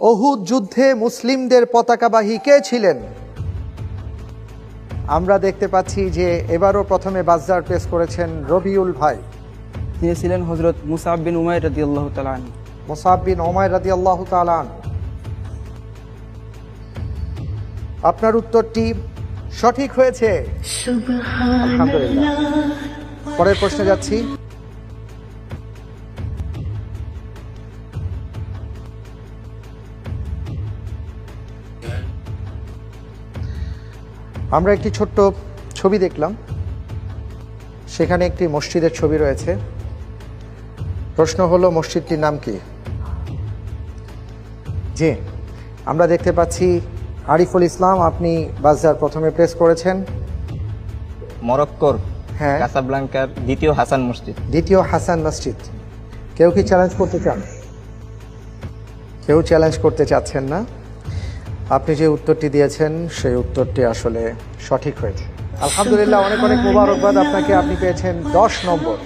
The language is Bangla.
উহুদ যুদ্ধে মুসলিমদের পতাকাবাহী কে ছিলেন? আমরা দেখতে পাচ্ছি যে এবারও প্রথমে বাজদার পেশ করেছেন রবিউল ভাই। তিনি ছিলেন হযরত মুসআব বিন উমাইর রাদিয়াল্লাহু তাআলা আনহু। মুসআব বিন উমাইর রাদিয়াল্লাহু তাআলা আনহু। আপনার উত্তরটি সঠিক হয়েছে, আলহামদুলিল্লাহ। পরের প্রশ্নে যাচ্ছি। আমরা একটি ছোট্ট ছবি দেখলাম, সেখানে একটি মসজিদের ছবি রয়েছে। প্রশ্ন হলো মসজিদটির নাম কি? জি, আমরা দেখতে পাচ্ছি আরিফুল ইসলাম, আপনি বাজার প্রথমে প্রেস করেছেন। মরক্কোর হ্যাঁ, কাসাব্লাঙ্কার দ্বিতীয় হাসান মসজিদ। দ্বিতীয় হাসান মসজিদ। কেউ কি চ্যালেঞ্জ করতে চান? কেউ চ্যালেঞ্জ করতে চাচ্ছেন না। আপনি যে উত্তরটি দিয়েছেন সেই উত্তরটি আসলে সঠিক হয়েছে, আলহামদুলিল্লাহ। অনেক অনেক মোবারকবাদ আপনাকে, আপনি পেয়েছেন 10 নম্বর।